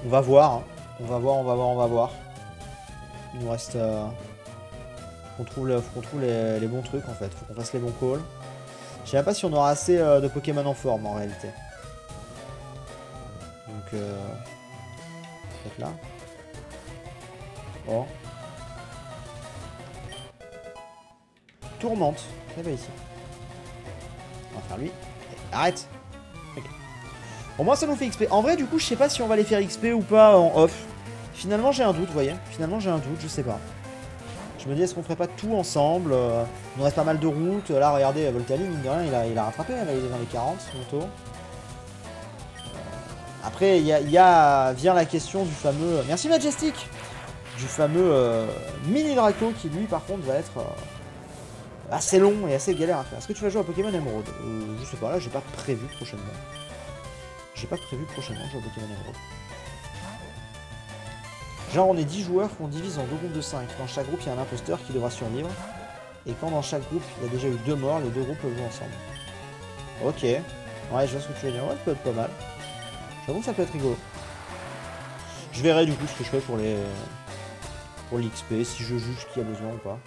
On va voir. Hein. On va voir, on va voir, on va voir. Il nous reste... faut qu'on trouve les bons trucs en fait. Faut qu'on fasse les bons calls. Je sais même pas si on aura assez de Pokémon en forme en réalité. Donc peut-être là. Oh. Tourmente. C'est pas ici. On va faire lui. Arrête. Okay. Au moins ça nous fait XP. En vrai du coup je sais pas si on va les faire XP ou pas en off. Finalement j'ai un doute, vous voyez. Finalement j'ai un doute, je sais pas. Je me dis est-ce qu'on ferait pas tout ensemble. Il nous reste pas mal de routes. Là regardez Voltali, mine de rien, il a rattrapé. Là, il est dans les 40 bientôt. Après vient la question du fameux... Merci Majestic. Du fameux mini Draco qui lui par contre va être assez long et assez galère à faire. Est-ce que tu vas jouer à Pokémon Emerald? Je sais pas, là j'ai pas prévu prochainement. J'ai pas prévu prochainement jouer à Pokémon Emerald. Genre on est 10 joueurs qu'on divise en 2 groupes de 5. Dans chaque groupe il y a un imposteur qui devra survivre. Et quand dans chaque groupe il y a déjà eu 2 morts, les 2 groupes peuvent jouer ensemble. Ok. Ouais je vois ce que tu veux dire, ouais ça peut être pas mal. J'avoue que ça peut être rigolo. Je verrai du coup ce que je fais pour l'XP, si je juge qu'il y a besoin ou pas.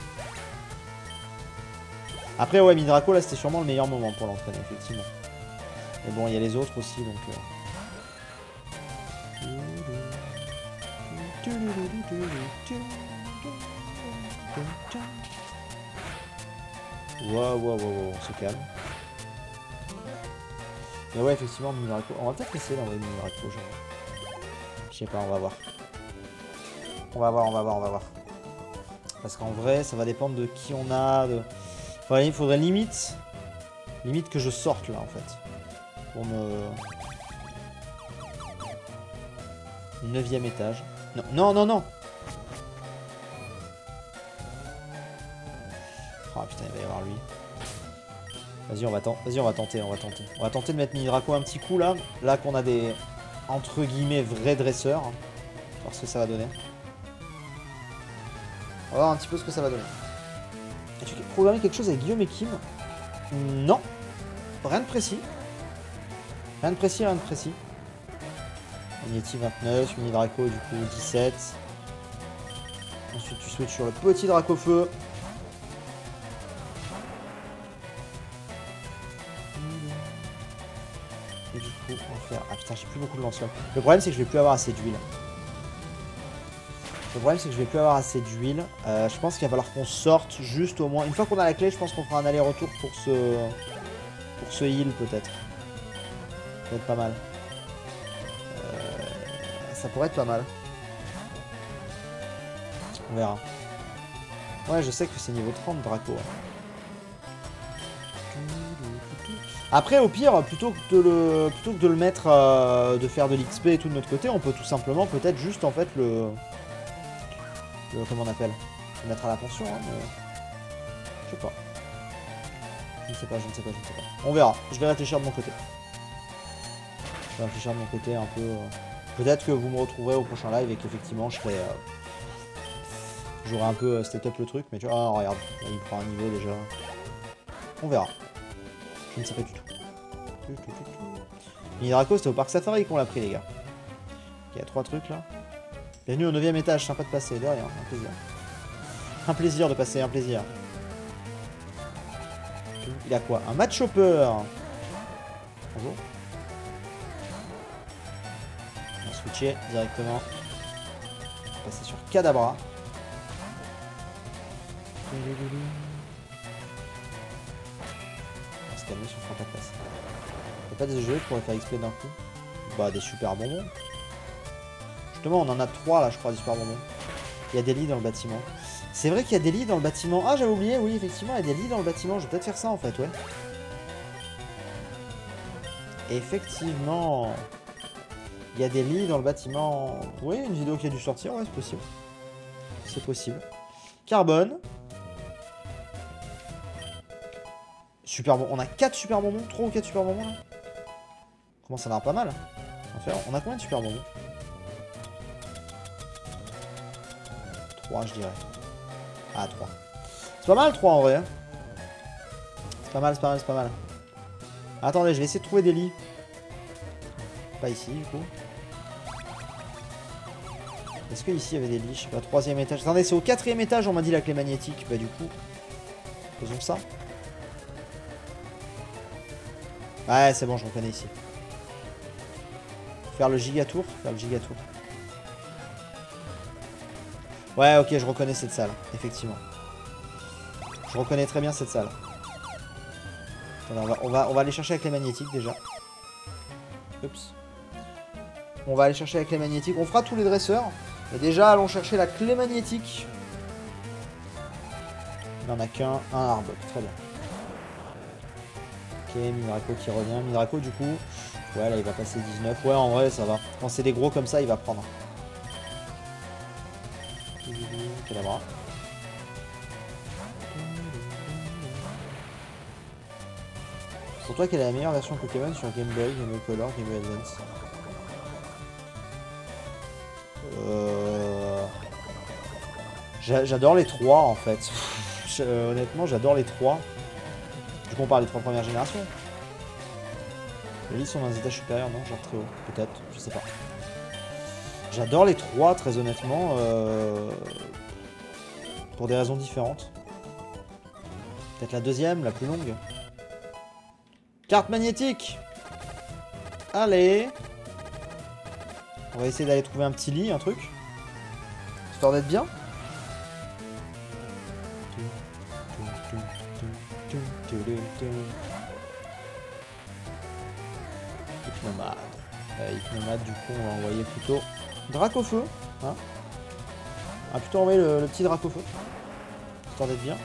Après ouais Midraco là c'était sûrement le meilleur moment pour l'entraîner effectivement. Mais bon il y a les autres aussi donc... Wow, on se calme. Mais ouais effectivement Midraco, on va peut-être essayer d'envoyer Midraco genre. Je sais pas, on va voir. On va voir. Parce qu'en vrai ça va dépendre de qui on a, Enfin, il faudrait limite que je sorte là en fait. Pour me... 9ème étage. Non. Oh putain, il va y avoir lui. Vas-y, on va tenter. On va tenter de mettre Midraco un petit coup là. Là qu'on a des, entre guillemets, vrais dresseurs. Voir ce que ça va donner. On va voir un petit peu ce que ça va donner. As-tu programmé quelque chose avec Guillaume et Kim? Non. Rien de précis. Rien de précis. Magnéti 29, Mini Draco du coup 17. Ensuite tu switches sur le petit Draco feu. Et du coup on va faire... Ah putain j'ai plus beaucoup de lance-flammes. Le problème c'est que je vais plus avoir assez d'huile. Je pense qu'il va falloir qu'on sorte juste au moins... Une fois qu'on a la clé je pense qu'on fera un aller-retour pour ce heal peut-être. Ça va être pas mal. Ça pourrait être pas mal. On verra. Ouais, je sais que c'est niveau 30 Draco. Après, au pire, plutôt que de le mettre, de faire de l'XP et tout de notre côté, on peut tout simplement peut-être juste en fait comment on appelle? Le mettre à la pension, hein, mais... Je sais pas. Je ne sais pas. On verra. Je vais réfléchir de mon côté. Un peu... Peut-être que vous me retrouverez au prochain live et qu'effectivement je ferai... J'aurai un peu step up le truc, mais tu vois, oh, regarde, là, il prend un niveau déjà. On verra. Je ne sais pas du tout. Mini Draco, c'était au parc Safari qu'on l'a pris, les gars. Il y a 3 trucs là. Bienvenue au 9ème étage, sympa de passer, de rien, un plaisir. Un plaisir de passer, un plaisir. Il a quoi? Un match hopper. Bonjour. On va switcher directement. On va passer sur Kadabra. On va se calmer sur Fantapass. Y'a pas des jeux pour faire XP d'un coup? Bah des super bonbons. Justement on en a 3 là je crois des super bonbons. Il y a des lits dans le bâtiment. C'est vrai qu'il y a des lits dans le bâtiment. Ah j'avais oublié, oui effectivement il y a des lits dans le bâtiment. Je vais peut-être faire ça en fait, ouais. Effectivement. Il y a des lits dans le bâtiment. Oui, une vidéo qui a dû sortir, ouais c'est possible. C'est possible. Carbone. Super bon. On a 4 super bonbons. 3 ou 4 super bonbons là. Comment ça en a pas mal. On a combien de super bonbons? 3 je dirais. Ah 3. C'est pas mal 3 en vrai. C'est pas mal. Attendez, je vais essayer de trouver des lits. Pas ici du coup. Est-ce qu'ici il y avait des lits? Je sais pas, 3e étage. Attendez, c'est au 4e étage, on m'a dit la clé magnétique. Bah du coup, faisons ça. Ouais, c'est bon, je reconnais ici. Faire le gigatour. Faire le gigatour. Ouais, ok, je reconnais cette salle, effectivement. Je reconnais très bien cette salle. Attendez, on va aller chercher la clé magnétique déjà. Oups. On va aller chercher la clé magnétique. On fera tous les dresseurs. Et déjà, allons chercher la clé magnétique. Il n'en a qu'un. Un Arbok, très bien. Ok, Midraco qui revient. Midraco, du coup... Ouais, là, il va passer 19. Ouais, en vrai, ça va. Quand c'est des gros comme ça, il va prendre. Cadabra. Pour toi, quelle est la meilleure version Pokémon sur Game Boy, Game Boy Color, Game Boy Advance? J'adore les trois en fait. Honnêtement, j'adore les trois. Du coup, on parle des 3 premières générations. Les lits sont dans un étage supérieur, non? Genre très haut, peut-être, je sais pas. J'adore les 3, très honnêtement. Pour des raisons différentes. Peut-être la deuxième, la plus longue. Carte magnétique! Allez! On va essayer d'aller trouver un petit lit, un truc. Histoire d'être bien. Hypnomade. Hypnomade, du coup, on va envoyer plutôt Dracofeu. Hein, on va plutôt envoyer le petit Dracofeu. Histoire d'être bien.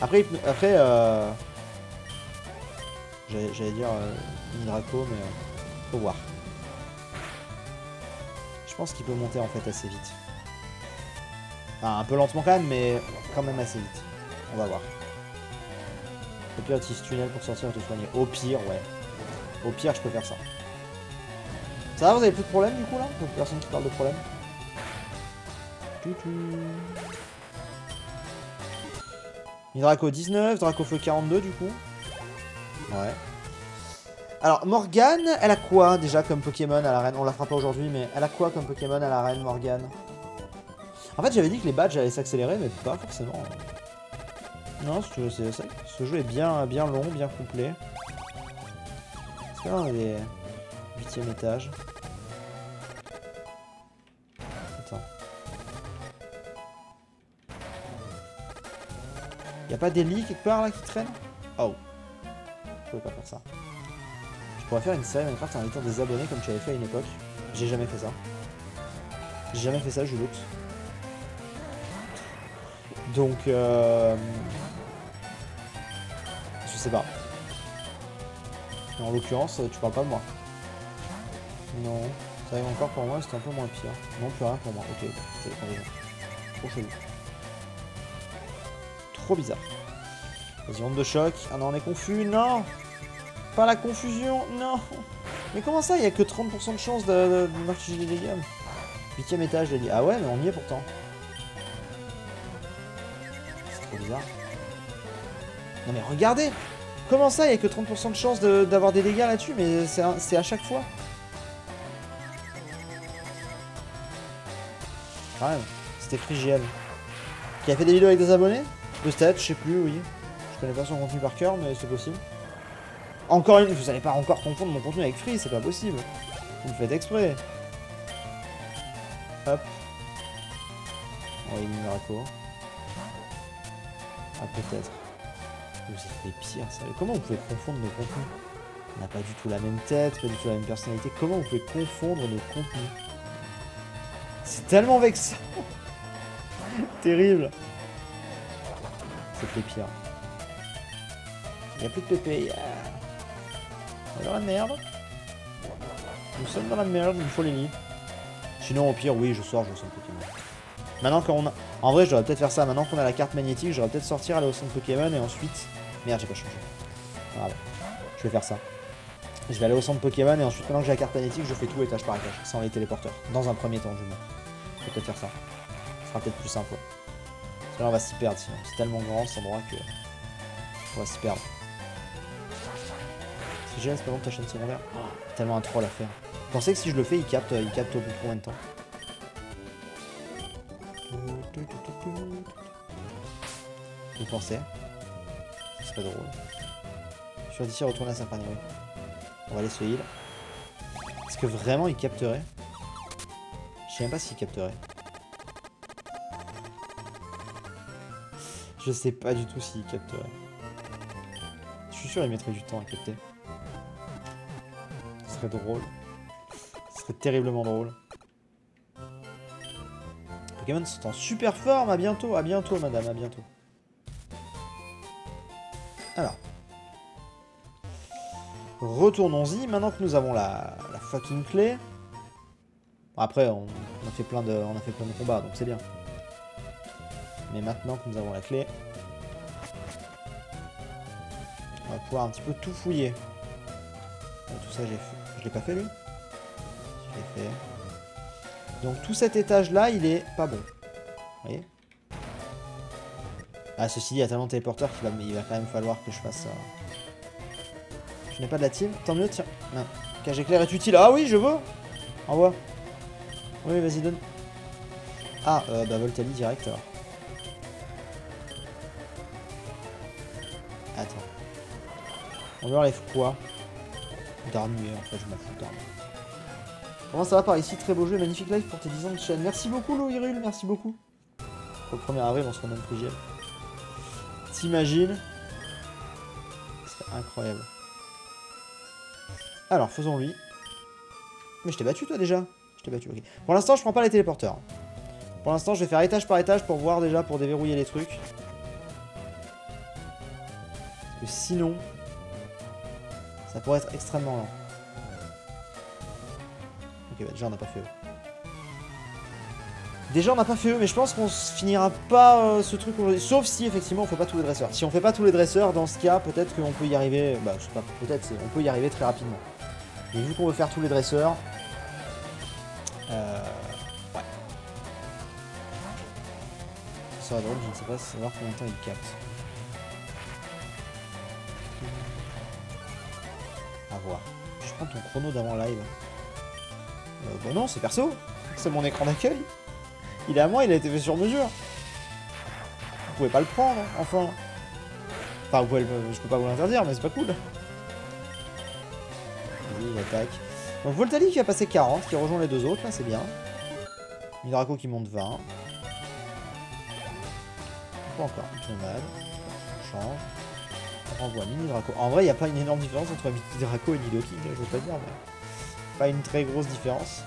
Après j'allais dire Midraco, mais faut voir. Je pense qu'il peut monter en fait assez vite. Enfin, un peu lentement quand même, mais quand même assez vite. On va voir. Au pire, utilise tunnel pour sortir et te soigner. Au pire, ouais. Au pire, je peux faire ça. Ça va, vous avez plus de problème du coup là? Personne qui parle de problème. Midraco 19, Dracofeu 42 du coup. Ouais. Alors, Morgane, elle a quoi déjà comme Pokémon à l'arène? On la fera pas aujourd'hui, mais elle a quoi comme Pokémon à l'arène, Morgane? En fait, j'avais dit que les badges allaient s'accélérer, mais pas forcément. Non, ce jeu est bien long, bien complet. Est-ce que là, on a des 8e étage? Attends. Y'a pas des lits quelque part là qui traînent? Oh. Je pouvais pas faire ça. Je pourrais faire une série Minecraft en invitant des abonnés comme tu avais fait à une époque. J'ai jamais fait ça. J'ai jamais fait ça, je doute. Donc, je sais pas. En l'occurrence, tu parles pas de moi. Non. Ça arrive encore pour moi, c'était un peu moins pire. Non, plus rien pour moi. Ok, c'est raison. Trop chelou. Trop bizarre. Vas-y, onde de choc. Ah non, on est confus. Non! Pas la confusion. Non! Mais comment ça, il y a que 30% de chance de m'infliger des dégâts? 8e étage, j'ai dit. Ah ouais, mais on y est pourtant. C'est trop bizarre. Non mais regardez! Comment ça, il n'y a que 30% de chance d'avoir des dégâts là-dessus? Mais c'est à chaque fois. Quand même, c'était Frigiel. Qui a fait des vidéos avec des abonnés? Peut-être, je sais plus, oui. Je connais pas son contenu par cœur, mais c'est possible. Encore une, vous allez pas encore confondre mon contenu avec Free, c'est pas possible. Vous le faites exprès. Hop. On va éliminer Midraco. Ah, peut-être. C'est les pires, ça. Comment vous pouvez confondre nos contenus? On n'a pas du tout la même tête, pas du tout la même personnalité. Comment vous pouvez confondre nos contenus? C'est tellement vexant. Terrible. C'est les pires. Il n'y a plus de PP. Yeah. On est dans la merde. Nous sommes dans la merde, il nous faut les lits. Sinon, au pire, oui, je sors le Pokémon. Maintenant qu'on a... En vrai, je devrais peut-être faire ça. Maintenant qu'on a la carte magnétique, j'aurais peut-être sortir, aller au centre Pokémon et ensuite... Merde, j'ai pas changé. Voilà. Je vais faire ça. Je vais aller au centre Pokémon et ensuite, maintenant que j'ai la carte magnétique, je fais tout étage par étage, sans les téléporteurs. Dans un premier temps, du moins. Je vais peut-être faire ça. Ce sera peut-être plus simple. Parce que là, on va s'y perdre sinon. C'est tellement grand cet endroit que... On va s'y perdre. C'est génial, c'est pas bon ta chaîne secondaire. Oh, tellement un troll à faire. pensez que si je le fais, il capte au bout de combien de temps? Vous pensez? Ce serait drôle. Sur d'ici, retourne à Symphonie, oui. On va aller se heal. Est-ce que vraiment il capterait? Je sais même pas s'il capterait. Je sais pas du tout s'il capterait. Je suis sûr qu'il mettrait du temps à capter. Ce serait drôle. Ce serait terriblement drôle. Pokémon sont en super forme. À bientôt, madame, à bientôt. Alors. Retournons-y. Maintenant que nous avons la fucking clé. Après, on a fait plein de combats, donc c'est bien. Mais maintenant que nous avons la clé, on va pouvoir un petit peu tout fouiller. Tout ça, j'ai fait. Je l'ai pas fait, lui? Je l'ai fait. Donc tout cet étage-là, il est pas bon. Vous voyez? Ah, ceci dit, il y a tellement de téléporteurs qu'il va quand même falloir que je fasse ça. Je n'ai pas de la team. Tant mieux, tiens. Non. Cage éclair est utile. Ah oui, je veux. Envoie. Oui, vas-y, donne. Ah, bah Voltali direct, alors. Attends. On lui enlève quoi? Darnuer, en fait, je m'en fous d'arnuer. Comment ça va par ici? Très beau jeu, magnifique live pour tes 10 ans de chaîne. Merci beaucoup, Loïrul, merci beaucoup. Au 1er avril, on se remet frigel. T'imagines? C'est incroyable. Alors, faisons-lui. Mais je t'ai battu, toi, déjà? Je t'ai battu, ok. Pour l'instant, je prends pas les téléporteurs. Pour l'instant, je vais faire étage par étage pour voir déjà, pour déverrouiller les trucs. Parce que sinon, ça pourrait être extrêmement lent. Ok, bah déjà, on n'a pas fait eux. Déjà, on n'a pas fait eux, mais je pense qu'on finira pas ce truc aujourd'hui. Sauf si, effectivement, on fait pas tous les dresseurs. Si on fait pas tous les dresseurs, dans ce cas, peut-être qu'on peut y arriver... Bah, je sais pas, peut-être, on peut y arriver très rapidement. Et vu qu'on veut faire tous les dresseurs... Ouais. Ça serait drôle, je ne sais pas savoir combien de temps il capte. À voir. Je prends ton chrono d'avant live. Bah non, c'est perso. C'est mon écran d'accueil. Il est à moi, il a été fait sur mesure. Vous pouvez pas le prendre, enfin. Enfin, vous pouvez je peux pas vous l'interdire, mais c'est pas cool. Vas-y, il attaque. Donc Voltali qui a passé 40, qui rejoint les deux autres, là, c'est bien. Midraco qui monte 20. Pas encore, une tornade. On change. On renvoie Mini-Draco. En vrai, il n'y a pas une énorme différence entre Mini-Draco et Nidoking, je veux pas dire, mais... Pas une très grosse différence.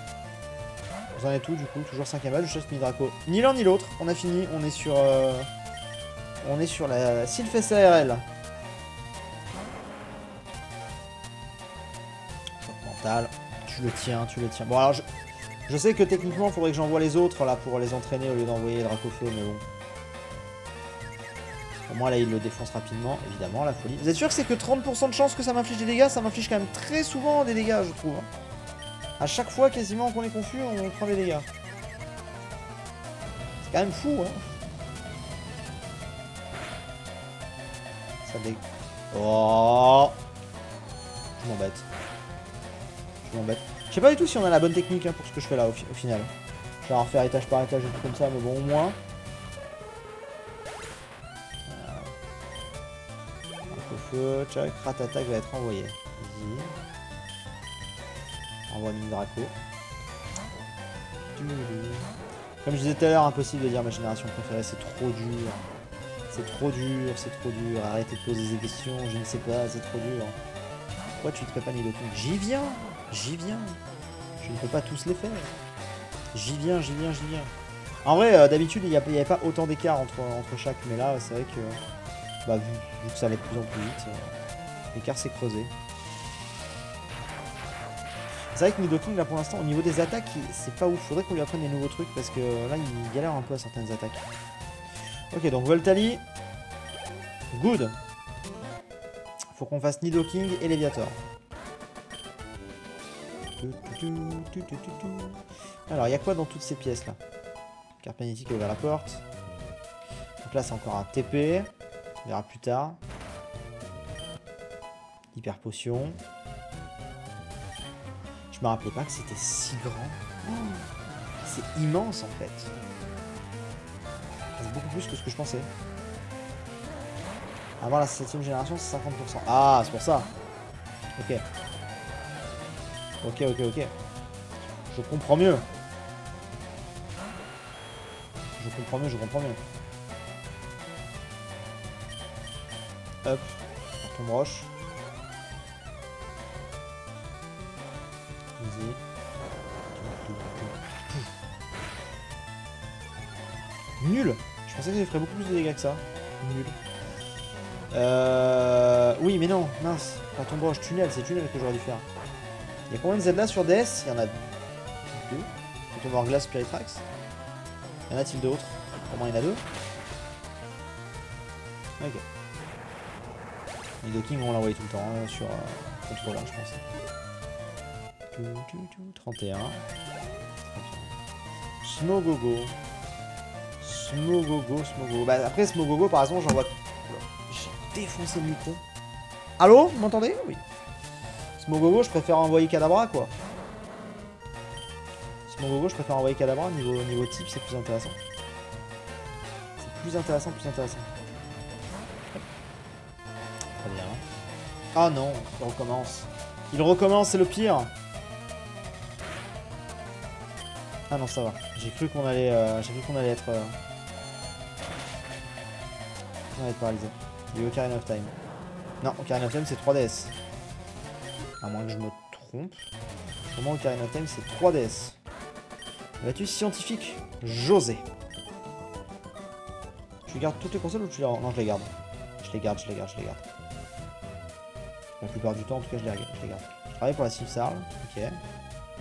Vous en êtes où du coup? Toujours 5ème badge, je chasse Mini-Draco. Ni l'un ni l'autre, on a fini, on est sur... On est sur la Sylphès ARL. Choc mental. Tu le tiens, tu le tiens. Bon alors, je sais que techniquement, il faudrait que j'envoie les autres là pour les entraîner au lieu d'envoyer Dracofeu, mais bon. Au moins là, il le défonce rapidement, évidemment, la folie. Vous êtes sûr que c'est que 30% de chance que ça m'inflige des dégâts? Ça m'inflige quand même très souvent des dégâts, je trouve. À chaque fois, quasiment, qu'on est confus, on prend des dégâts. C'est quand même fou, hein. Ça dé... Oh, je m'embête. Je m'embête. Je sais pas du tout si on a la bonne technique hein, pour ce que je fais là, au final. Je vais en refaire étage par étage et tout comme ça, mais bon, au moins... Feu, tchac, Rat-Attack va être envoyé. Vas-y. Envoie Mini-Draco. Comme je disais tout à l'heure, impossible de dire ma génération préférée, c'est trop dur. C'est trop dur, c'est trop dur. Arrêtez de poser des questions, je ne sais pas, c'est trop dur. Pourquoi tu ne te fais pas Nidoking? J'y viens, j'y viens. Je ne peux pas tous les faire. J'y viens, j'y viens, j'y viens. En vrai, d'habitude, il n'y avait pas autant d'écart entre chaque, mais là, c'est vrai que... Bah, vu que ça allait de plus en plus vite, l'écart s'est creusé. C'est vrai que Nidoking, là, pour l'instant, au niveau des attaques, c'est pas ouf. Faudrait qu'on lui apprenne des nouveaux trucs, parce que là, il galère un peu à certaines attaques. Ok, donc Voltali. Good. Faut qu'on fasse Nidoking et Léviator. Alors, il y a quoi dans toutes ces pièces-là? Carte magnétique a ouvert la porte. Donc là, c'est encore un TP. On verra plus tard. Hyper potion. Je me rappelais pas que c'était si grand. Oh, c'est immense en fait. C'est beaucoup plus que ce que je pensais. Avant la 7ème génération, c'est 50%. Ah, c'est pour ça. Ok. Ok. Je comprends mieux. Je comprends mieux. Hop. On tombe roche. Vas-y. Nul. Je pensais que ça ferait beaucoup plus de dégâts que ça. Nul. Oui, mais non. Mince. Pas tombe roche. Tunnel. C'est tunnel que j'aurais dû faire. Il y a combien de Zelda sur DS? Il y en a 2. Tombe hors glace, Spiritrax. Y en a-t-il d'autres? Pour moi, il y en a 2. Ok. Nidoking, on l'a envoyé tout le temps hein, sur contrôleur, je pense. 31. Smogogo. Bah, après, Smogogo, par exemple, j'en vois. J'ai défoncé le micro. Allô? Vous m'entendez? Oui. Smogogo, je préfère envoyer Kadabra, quoi. Smogogo, je préfère envoyer Kadabra. Niveau type, c'est plus intéressant. Plus intéressant. Très bien. Ah non, il recommence, c'est le pire. Ah non, ça va. J'ai cru qu'on allait être paralysé. Il y a Ocarina of Time. Non, Ocarina of Time c'est 3DS. À moins que je me trompe. Pour moi, Ocarina of Time c'est 3DS. Vas-tu scientifique José. Tu gardes toutes les consoles ou tu les... Non, je les garde. Je les garde. La plupart du temps, en tout cas, je les garde. Je travaille pour la Sylph-Sarl. Ok.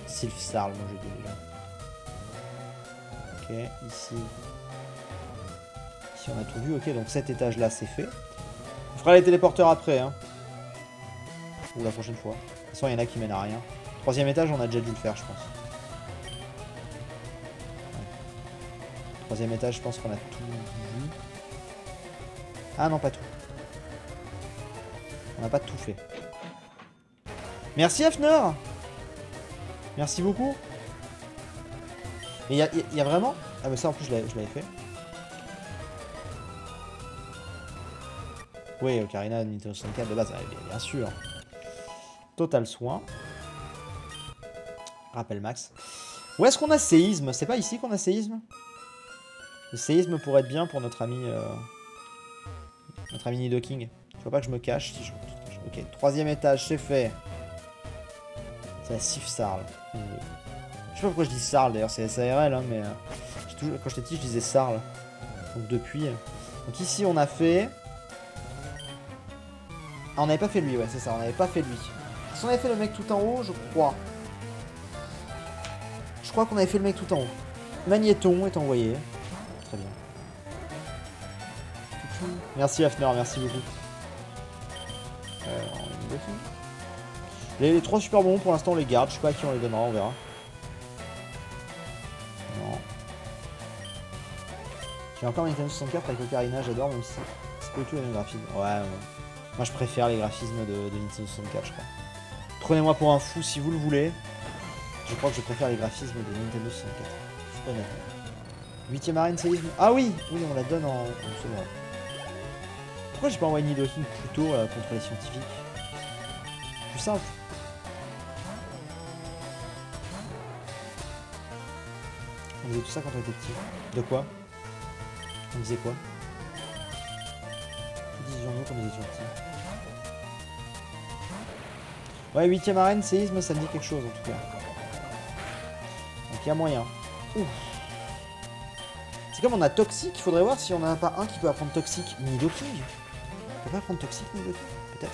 Sylph-Sarl, moi j'ai dit déjà. Ok, ici. Ici, on a tout vu. Ok, donc cet étage-là, c'est fait. On fera les téléporteurs après, hein. Ou la prochaine fois. De toute façon, il y en a qui mènent à rien. 3ème étage, on a déjà dû le faire, je pense. 3ème étage, je pense qu'on a tout vu. Ah non, pas tout. On n'a pas tout fait. Merci Hafner. Merci beaucoup. Et il y a vraiment... Ah mais ça en plus je l'avais fait. Oui, Ocarina Nintendo 64 de base, bien sûr. Total soin. Rappel max. Où est-ce qu'on a séisme? C'est pas ici qu'on a séisme? Le séisme pourrait être bien pour notre ami Nidoking. Je vois pas que je me cache. Si je... Ok, 3ème étage, c'est fait. C'est la Sylph-Sarl. Je sais pas pourquoi je dis Sarl d'ailleurs, c'est SARL, hein, mais quand j'étais petit, je disais Sarl. Donc depuis. Donc ici, on a fait. Ah, on n'avait pas fait lui, ouais, c'est ça, on n'avait pas fait lui. Si on avait fait le mec tout en haut, je crois. Je crois qu'on avait fait le mec tout en haut. Magnéton est envoyé. Très bien. Merci Hafner, merci beaucoup. Les 3 super bons pour l'instant on les garde, je sais pas à qui on les donnera, on verra. Non. J'ai encore Nintendo 64 avec Ocarina, j'adore même si c'est pas du tout les mêmes graphismes. Ouais. Moi je préfère les graphismes de Nintendo 64 je crois. Prenez-moi pour un fou si vous le voulez. Je crois que je préfère les graphismes de Nintendo 64. Honnêtement. 8ème arène séisme. Ah oui, on la donne en second. Pourquoi j'ai pas envoyé Nidoking plus tôt contre les scientifiques? Plus simple. On disait tout ça quand on était petit. De quoi? On disait quoi? Que disions-nous quand nous étions petits? Ouais, 8ème arène, séisme, ça me dit quelque chose en tout cas. Donc il y a moyen. Ouf. C'est comme on a Toxic, il faudrait voir si on en a pas un qui peut apprendre Toxic. Nidoking. On peut pas apprendre Toxic, Nidoking? Peut-être.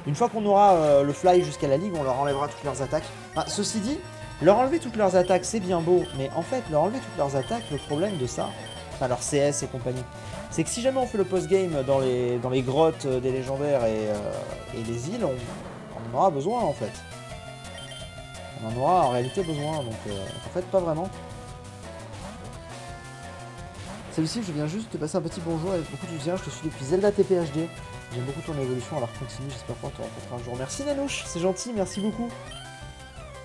Une fois qu'on aura le fly jusqu'à la ligue, on leur enlèvera toutes leurs attaques. Enfin, ceci dit, leur enlever toutes leurs attaques, c'est bien beau, mais en fait, leur enlever toutes leurs attaques, le problème de ça, enfin leur CS et compagnie, c'est que si jamais on fait le post-game dans les grottes des légendaires et les îles, on en aura besoin en fait. On en aura en réalité besoin, donc en fait pas vraiment. Celle-ci, je viens juste te passer un petit bonjour avec beaucoup de soutien, je te suis depuis Zelda TPHD. J'aime beaucoup ton évolution, alors continue, j'espère pouvoir te rencontrer un jour. Merci Nanouche, c'est gentil, merci beaucoup.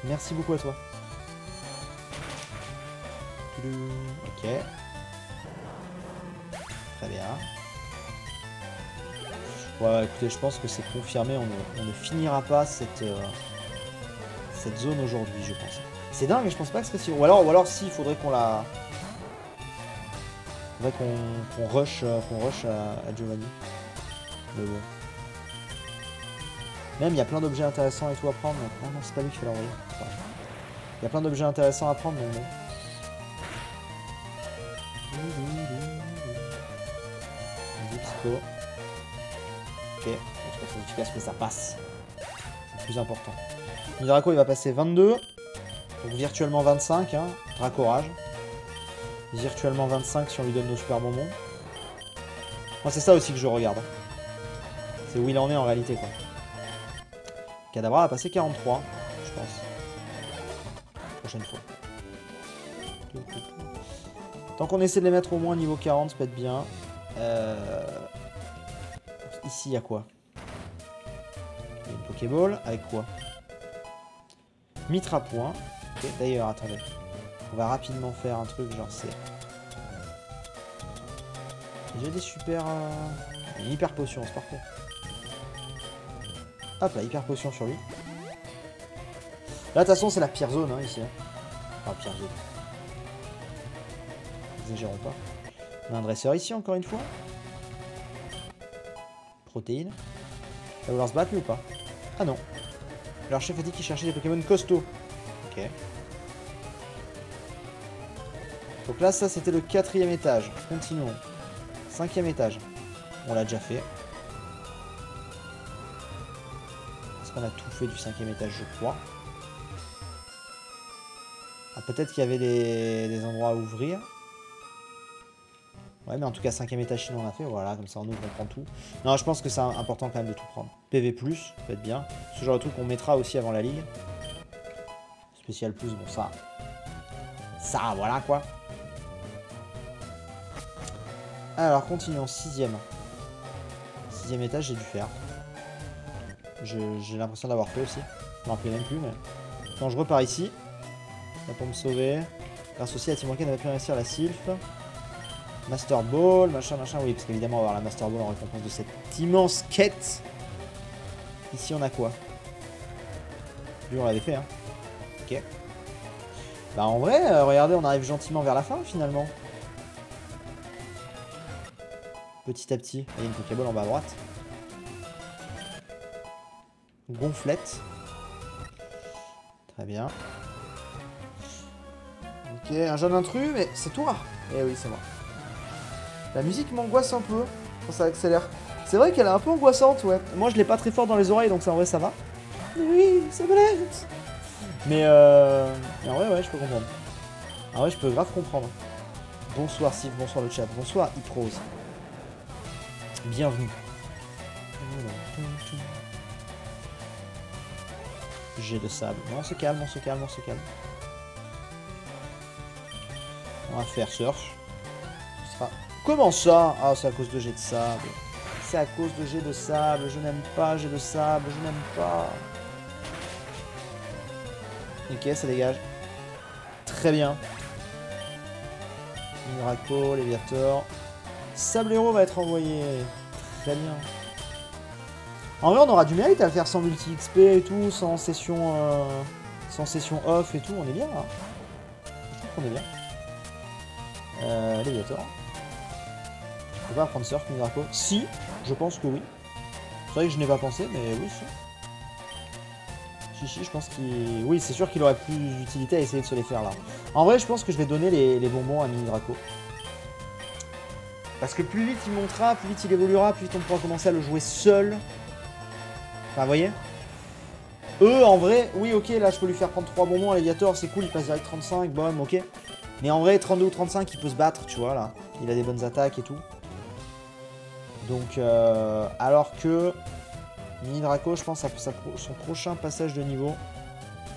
Merci beaucoup à toi. Ok. Très bien. Ouais, écoutez, je pense que c'est confirmé. On ne finira pas cette zone aujourd'hui, je pense. C'est dingue, je pense pas que ce serait si... Ou alors si, il faudrait qu'on la... Faudrait qu'on rush à Giovanni. Mais bon. Même, il y a plein d'objets intéressants et tout à prendre. Donc... Oh non, c'est pas lui qui fait l'envoyer. Il y a plein d'objets intéressants à prendre, mais bon. Psycho. Ok, je pense efficace que ça passe. C'est le plus important. Draco, il va passer 22. Donc virtuellement 25, hein. Dracorage. Virtuellement 25 si on lui donne nos super bonbons. Moi, c'est ça aussi que je regarde. C'est où il en est en réalité, quoi. Kadabra a passé 43, je pense. Prochaine fois. Tant qu'on essaie de les mettre au moins niveau 40, ça peut être bien. Ici, il y a quoi? Il y a une Pokéball. Avec quoi? Mitra point. Okay, d'ailleurs, attendez. On va rapidement faire un truc, genre c'est... J'ai des super... Une hyper potion, c'est parfait. Hop là, hyper potion sur lui. Là, de toute façon, c'est la pire zone, hein, ici. Hein. Enfin, pire zone. Exagérons pas. On a un dresseur ici, encore une fois. Protéines. Il va vouloir se battre, lui, ou pas? Ah non. Alors, chef a dit qu'il cherchait des Pokémon costauds. Ok. Donc là, ça, c'était le 4e étage. Continuons. 5e étage. On l'a déjà fait. Est-ce qu'on a tout fait du 5e étage, je crois. Ah, peut-être qu'il y avait des endroits à ouvrir. Ouais, mais en tout cas, 5e étage, sinon on a fait. Voilà, comme ça, on ouvre, on prend tout. Non, je pense que c'est important quand même de tout prendre. PV+, ça peut être bien. Ce genre de truc qu'on mettra aussi avant la ligue. Spécial plus, bon, ça. Ça, voilà, quoi. Alors, continuons. 6e. 6e étage, j'ai dû faire. J'ai l'impression d'avoir fait aussi. Je m'en rappelle même plus, mais... Quand je repars ici, là pour me sauver. Grâce aussi à Team Rocket, on va pu réussir la Sylph. Master Ball, machin, oui, parce qu'évidemment, on va avoir la Master Ball en récompense de cette immense quête. Ici, on a quoi? Lui, on l'avait fait, hein. Ok. Bah, en vrai, regardez, on arrive gentiment vers la fin, finalement. Petit à petit. Il y a une Pokéball en bas à droite. Gonflette. Très bien. Ok, un jeune intrus, mais c'est toi. Eh oui, c'est moi. La musique m'angoisse un peu quand ça accélère. C'est vrai qu'elle est un peu angoissante, ouais. Moi, je l'ai pas très fort dans les oreilles, donc ça, en vrai, ça va. Mais oui, ça blesse. Mais en vrai, ouais, je peux comprendre. En vrai, je peux grave comprendre. Bonsoir, Steve. Bonsoir, le chat. Bonsoir, Hyprose. Bienvenue. J'ai de sable. Non, on se calme, on se calme, on se calme. On va faire surf. Ce sera... Comment ça? Ah, c'est à cause de jet de sable. C'est à cause de jet de sable. Je n'aime pas jet de sable. Je n'aime pas. Ok, ça dégage. Très bien. Miracle, Léviator. Sablero va être envoyé. Très bien. En vrai, on aura du mérite à le faire sans multi-XP et tout, sans session off et tout. On est bien, là. Je trouve qu'on est bien. Léviator. Je peux pas prendre Surf, Miracle. Si, je pense que oui. C'est vrai que je n'ai pas pensé, mais oui, si. Si, je pense qu'il... Oui, c'est sûr qu'il aurait plus d'utilité à essayer de se les faire, là. En vrai, je pense que je vais donner les bonbons à Mini Draco. Parce que plus vite il montera, plus vite il évoluera, plus vite on pourra commencer à le jouer seul. Enfin, vous voyez? Eux, en vrai, oui, ok, là, je peux lui faire prendre 3 bonbons à Léviator, c'est cool, il passe direct 35, bon, ok. Mais en vrai, 32 ou 35, il peut se battre, tu vois, là. Il a des bonnes attaques et tout. Donc, alors que... Mini Draco, je pense, à son prochain passage de niveau,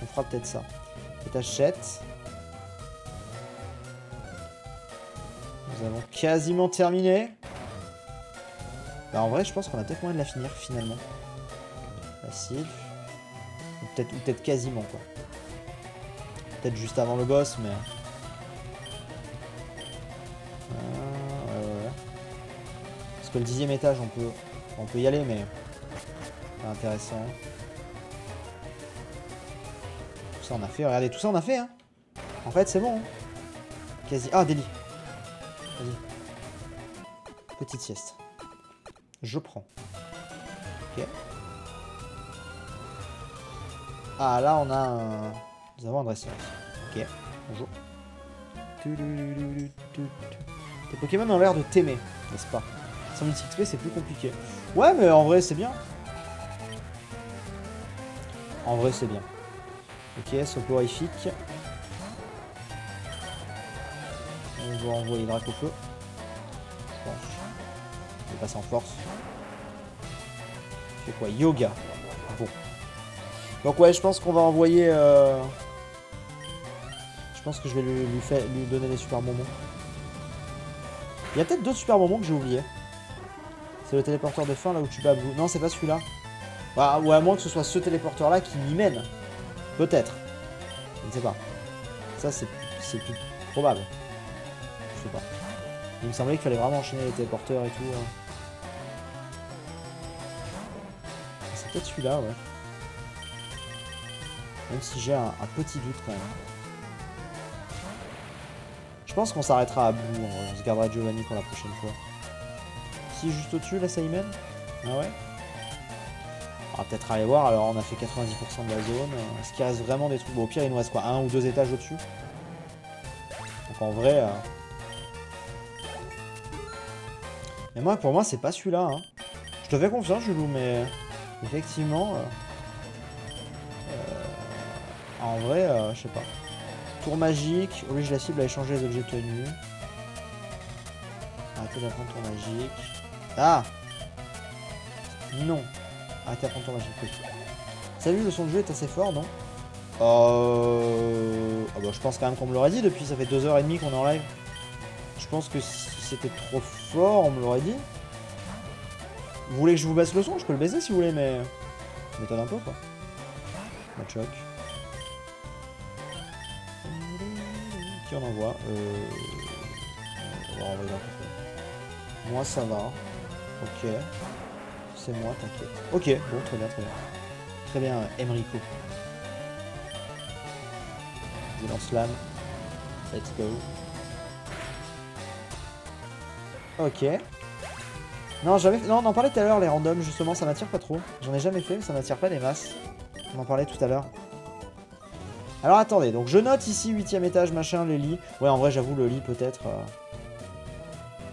on fera peut-être ça. Étage 7. Nous avons quasiment terminé. Bah, en vrai, je pense qu'on a peut-être moyen de la finir, finalement. Facile. Ou peut-être quasiment, quoi. Peut-être juste avant le boss, mais... ouais. Parce que le 10e étage, on peut y aller, mais... C'est intéressant. Tout ça, on a fait. Regardez, tout ça, on a fait, hein. En fait, c'est bon. Hein. Quasi... Ah, délit. Vas-y. Petite sieste. Je prends. Ok. Ah, là, on a un... Nous avons un dresseur. Ok. Bonjour. Tes Pokémon ont l'air de t'aimer, n'est-ce pas? Sans multi XP, c'est plus compliqué. Ouais, mais en vrai, c'est bien. En vrai, c'est bien. Ok, soporifique. On va envoyer Drac au feu. Je pense. Je vais passer en force. C'est quoi? Yoga. Bon. Donc ouais, je pense qu'on va envoyer... Je pense que je vais lui donner des super bonbons. Il y a peut-être d'autres super bonbons que j'ai oubliés. C'est le téléporteur de fin là où tu bats Blue. Non, c'est pas celui-là. Bah, ou à moins que ce soit ce téléporteur là qui m'y mène. Peut-être. Je ne sais pas. Ça, c'est plus probable. Je sais pas. Il me semblait qu'il fallait vraiment enchaîner les téléporteurs et tout. Hein. C'est peut-être celui-là, ouais. Même si j'ai un petit doute quand même. Je pense qu'on s'arrêtera à Blue. On se gardera Giovanni pour la prochaine fois. Si, juste au-dessus, là, ça y mène. Ah ouais. On va peut-être aller voir. Alors, on a fait 90% de la zone. Est-ce qu'il reste vraiment des trucs? Bon, au pire, il nous reste quoi? 1 ou 2 étages au-dessus. Donc, en vrai... Mais moi, pour moi, c'est pas celui-là. Hein. Je te fais confiance, Julou, mais... Effectivement... En vrai, je sais pas. Tour magique. Oblige la cible à échanger les objets tenus. Arrêtez d'apprendre tour magique. Ah! Non. Arrêtez d'apprendre tour magique. Oui. Salut, le son de jeu est assez fort, non? Ah bah, je pense quand même qu'on me l'aurait dit depuis, ça fait 2h30 qu'on est en live. Je pense que si c'était trop fort, on me l'aurait dit. Vous voulez que je vous baisse le son? Je peux le baisser si vous voulez, mais... Ça m'étonne un peu, quoi. Machoc. Qui on envoie on va envoyer un. Moi, ça va. Ok. C'est moi, t'inquiète. Ok, bon, très bien, très bien. Très bien, Emrico. Je lance l'âme. Let's go. Ok. Non, jamais... non, on en parlait tout à l'heure, les randoms, justement, ça m'attire pas trop. J'en ai jamais fait, mais ça m'attire pas des masses. On en parlait tout à l'heure. Alors attendez, donc je note ici 8ème étage, machin, les lits. Ouais, en vrai, j'avoue, le lit peut-être...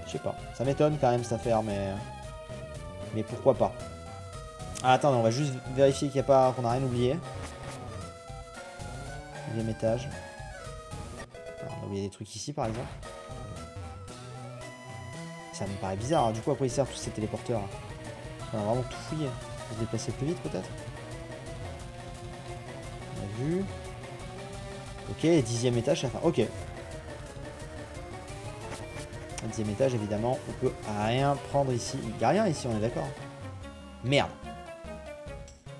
Je sais pas. Ça m'étonne quand même cette affaire, mais... Mais pourquoi pas. Ah, attendez, on va juste vérifier qu'il n'y a pas... qu'on n'a rien oublié. 9ème étage. Alors, on a oublié des trucs ici, par exemple. Ça me paraît bizarre. Hein. Du coup, à quoi ils servent tous ces téléporteurs? On a vraiment tout fouillé. On va se déplacer plus vite, peut-être. On a vu... Ok, 10ème étage, ça fait... Ok. 10ème étage, évidemment, on peut rien prendre ici. Il n'y a rien ici, on est d'accord. Merde.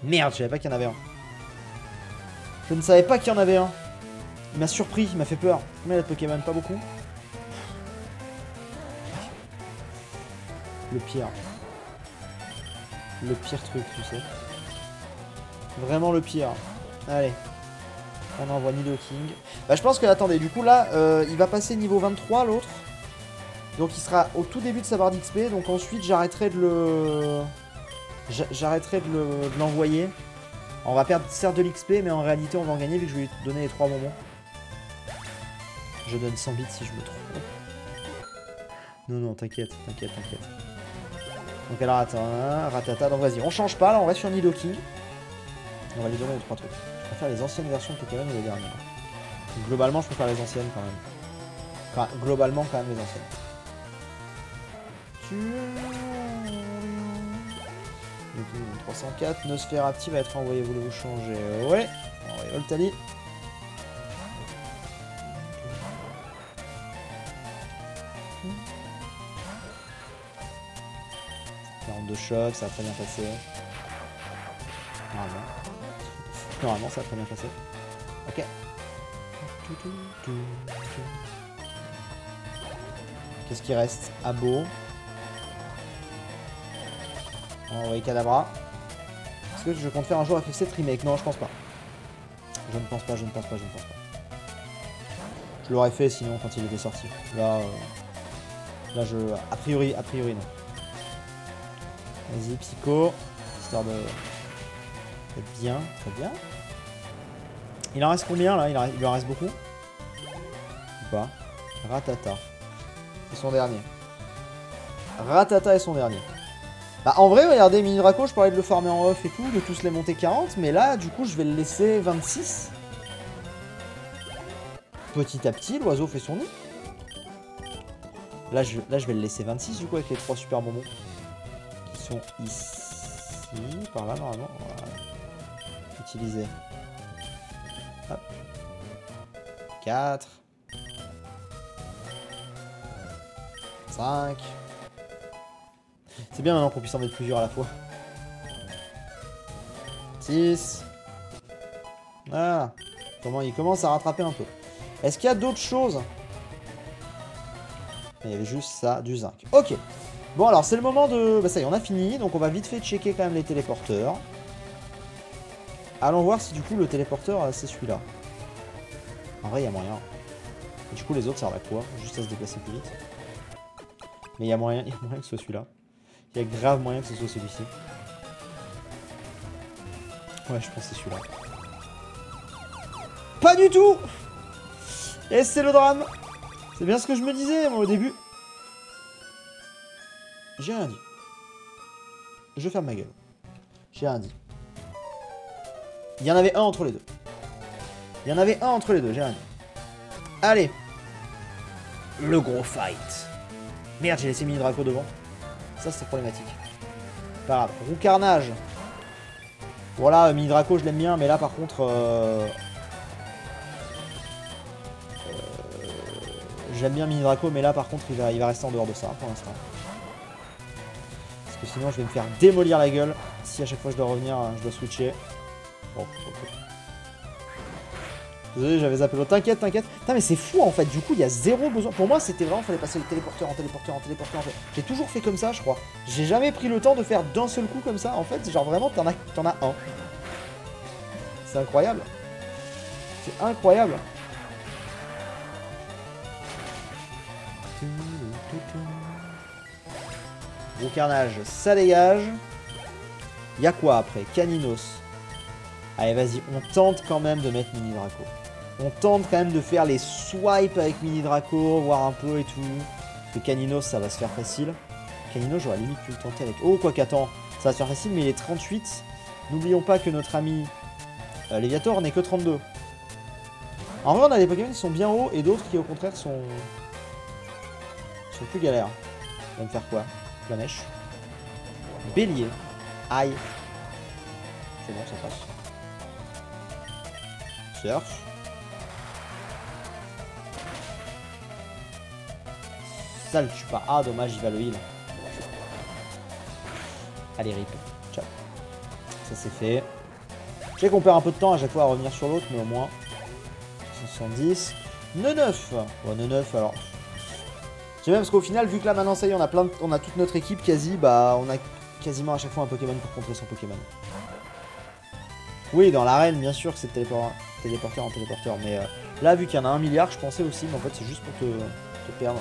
Merde, je savais pas qu'il y en avait un. Je ne savais pas qu'il y en avait un. Il m'a surpris, il m'a fait peur. Combien il y a de Pokémon? Pas beaucoup. Le pire. Le pire truc, tu sais. Vraiment le pire. Allez. On envoie Nidoking. Bah, je pense que, attendez, du coup là, il va passer niveau 23 l'autre. Donc il sera au tout début de sa barre d'XP. Donc ensuite j'arrêterai de le... J'arrêterai de l'envoyer. On va perdre certes de l'XP, mais en réalité on va en gagner vu que je vais lui donner les 3 bonbons. Je donne 100 bits si je me trompe. Non, non, t'inquiète, t'inquiète, t'inquiète. Donc alors attends, hein, ratata. Donc vas-y, on change pas, là on reste sur Nidoking. On va lui donner les 3 trucs. Je préfère les anciennes versions de Pokémon ou les dernières. Donc, globalement, je préfère les anciennes quand même. Enfin, globalement, quand même les anciennes. 304, Nosferatu va être envoyé, voulez-vous changer? Ouais, on va envoyer Voltali. De choc, ça a très bien passé. Normalement. Normalement, ça a très bien passé. Ok. Qu'est-ce qui reste? Abo. Oui, Kadabra. Est-ce que je compte faire un jour FF7 Remake? Non, je pense pas. Je ne pense pas. Je l'aurais fait sinon quand il était sorti. Là, a priori, non. Vas-y, Psycho. Histoire de... d'être bien, très bien. Il en reste combien là? Il en reste beaucoup? Ou pas? Ratata. C'est son dernier. Ratata est son dernier. Bah en vrai, regardez, Mini Draco, je parlais de le farmer en off et tout, de tous les monter 40, mais là, du coup, je vais le laisser 26. Petit à petit, l'oiseau fait son nid. Là, je vais le laisser 26, du coup, avec les 3 super bonbons. Qui sont ici, par là, normalement. Voilà. Utiliser. Hop. 4. 5. C'est bien maintenant qu'on puisse en mettre plusieurs à la fois. 6. Ah. Comment il commence à rattraper un peu. Est-ce qu'il y a d'autres choses? Il y avait juste ça, du zinc. Ok. Bon alors c'est le moment de... Bah ça y est, on a fini. Donc on va vite fait checker quand même les téléporteurs. Allons voir si du coup le téléporteur c'est celui-là. En vrai il y a moyen. Et du coup les autres servent à quoi? Juste à se déplacer plus vite. Mais il y a moyen que ce soit celui-là. Il y a grave moyen que ce soit celui-ci. Ouais, je pense que c'est celui-là. Pas du tout! Et c'est le drame! C'est bien ce que je me disais, moi, au début. J'ai rien dit. Je ferme ma gueule. J'ai rien dit. Il y en avait un entre les deux. J'ai rien dit. Allez. Le gros fight. Merde, j'ai laissé Mini Draco devant. Ça, c'est problématique. Pas grave. Roux Carnage. Voilà, Mini Draco, je l'aime bien, mais là, par contre... j'aime bien Mini Draco, mais là, par contre, il va rester en dehors de ça, pour l'instant. Parce que sinon, je vais me faire démolir la gueule. Si à chaque fois je dois revenir, je dois switcher. Bon, ok. Désolé, j'avais zappé l'autre. T'inquiète. Putain, mais c'est fou, en fait. Du coup, il y a zéro besoin. Pour moi, c'était vraiment, fallait passer le téléporteur en téléporteur. J'ai toujours fait comme ça, je crois. J'ai jamais pris le temps de faire d'un seul coup comme ça. En fait, genre vraiment, t'en as un. C'est incroyable. C'est incroyable. Gros Carnage, ça dégage. Y'a quoi après? Caninos. Allez, vas-y, on tente quand même de mettre Mini Draco. On tente quand même de faire les swipes avec Mini Draco, voir un peu et tout. Le Caninos, ça va se faire facile. Caninos, j'aurais limite pu le tenter avec... Oh, quoi qu'attends, ça va se faire facile, mais il est 38. N'oublions pas que notre ami Léviator n'est que 32. En vrai, on a des Pokémon qui sont bien hauts et d'autres qui, au contraire, sont plus galères. On va me faire quoi? Flamèche. Bélier. Aïe. C'est bon, ça passe. Surf. Ça le tue pas. Ah, dommage, il va le heal. Allez, rip. Ciao. Ça c'est fait. Je sais qu'on perd un peu de temps à chaque fois à revenir sur l'autre, mais au moins. 70. 9. Bon, 9, alors. J'aime bien parce qu'au final, vu que là maintenant ça y est, on a toute notre équipe quasi, bah on a quasiment à chaque fois un Pokémon pour contrer son Pokémon. Oui, dans l'arène, bien sûr que c'est téléporteur en téléporteur, mais là, vu qu'il y en a 1 milliard, je pensais aussi, mais en fait, c'est juste pour te perdre.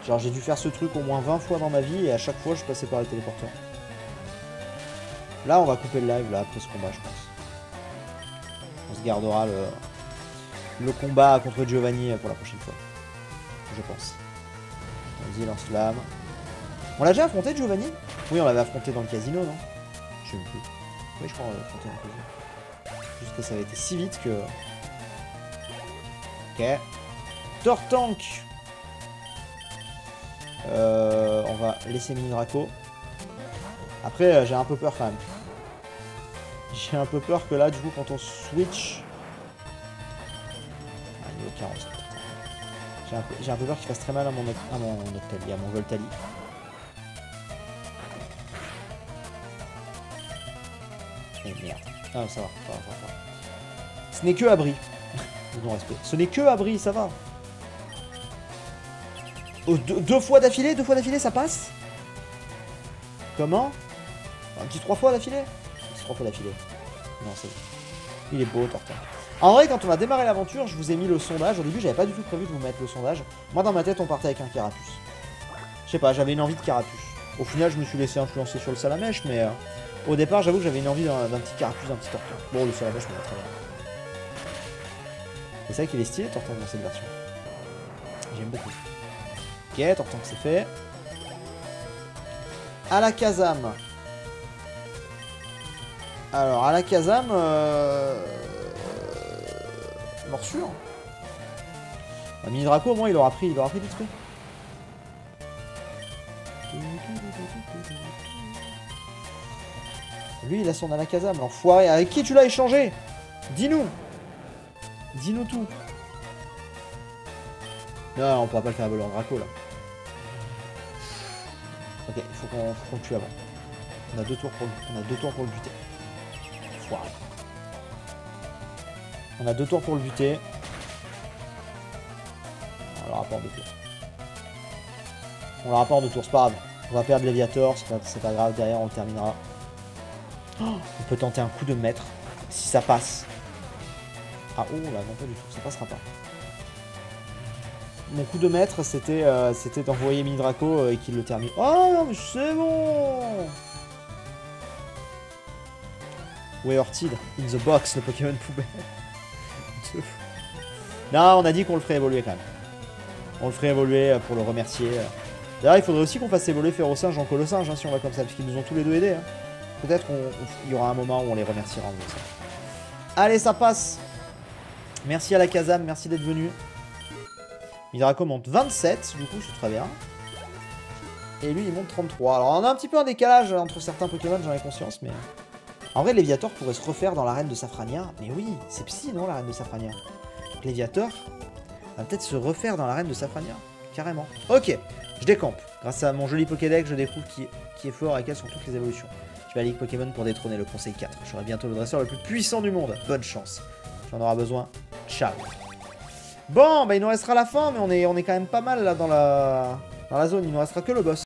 Genre, j'ai dû faire ce truc au moins 20 fois dans ma vie, et à chaque fois, je passais par les téléporteurs. Là, on va couper le live, là, après ce combat, je pense. On se gardera le combat contre Giovanni pour la prochaine fois. Je pense. Vas-y, lance-flamme. On l'a déjà affronté, Giovanni? Oui, on l'avait affronté dans le casino, non? Je sais même plus. Oui, je crois qu'on l'a affronté dans le casino. Juste que ça avait été si vite que... Ok. Tortank. On va laisser Mini Draco. Après, j'ai un peu peur quand même. J'ai un peu peur que là, du coup, quand on switch... Ah, niveau 40. J'ai un peu peur qu'il fasse très mal à mon Octali, à mon Voltali. Eh merde. Ah, ça va. Ce n'est que abri. Non-respect. Ce n'est que abri, ça va. Oh, deux fois d'affilée, ça passe? Comment? Un petit 3 fois d'affilée? Un petit 3 fois d'affilée. Non, c'est... Il est beau, Tortin. En vrai, quand on a démarré l'aventure, je vous ai mis le sondage. Au début, j'avais pas du tout prévu de vous mettre le sondage. Moi, dans ma tête, on partait avec un carapuce. Je sais pas, j'avais une envie de carapuce. Au final, je me suis laissé influencer sur le salamèche, mais au départ, j'avoue que j'avais une envie d'un petit carapuce, d'un petit Tortin. Bon, le salamèche, mais très bien. C'est vrai qu'il est stylé, Tortin, dans cette version. J'aime beaucoup. Ok, Tortin que c'est fait. À la Kazam. Alors, à la Kazam... morsure. Mini Draco, au moins, il aura pris l'XP. Lui, il a son Alakazam, l'enfoiré. Avec qui tu l'as échangé? Dis-nous. Dis-nous tout. Non, on pourra pas le faire voler en Draco, là. Ok, il faut qu'on le tue avant. On a 2 tours pour le buter. Foiré. On a 2 tours pour le buter. On l'aura pas en 2 tours. On l'aura pas en 2 tours, c'est pas grave. On va perdre Léviator, c'est pas grave, derrière on le terminera. Oh, on peut tenter un coup de maître, si ça passe. Ah oh là, non pas du tout, ça passera pas. Mon coup de maître, c'était d'envoyer Mini Draco et qu'il le termine. Oh non mais c'est bon. Où est Ortide? In the box, le Pokémon poubelle. Non, on a dit qu'on le ferait évoluer quand même. On le ferait évoluer pour le remercier. D'ailleurs, il faudrait aussi qu'on fasse évoluer Férocinge en Colossinge, hein, si on va comme ça, parce qu'ils nous ont tous les deux aidés. Hein. Peut-être qu'il y aura un moment où on les remerciera en faisant ça. Allez, ça passe. Merci à la Kazam, merci d'être venu. Midraco monte 27, du coup, c'est très bien. Et lui, il monte 33. Alors, on a un petit peu un décalage entre certains Pokémon, j'en ai conscience, mais... En vrai, Léviator pourrait se refaire dans l'arène de Safrania. Mais oui, c'est psy, non, l'arène de Safrania. Donc, Léviator va peut-être se refaire dans l'arène de Safrania. Carrément. Ok, je décampe. Grâce à mon joli Pokédex, je découvre qui est fort et quelles sont toutes les évolutions. Je vais à la Ligue Pokémon pour détrôner le Conseil 4. J'aurai bientôt le dresseur le plus puissant du monde. Bonne chance. J'en aurai besoin. Ciao. Bon, bah il nous restera la fin, mais on est quand même pas mal là dans la zone. Il nous restera que le boss.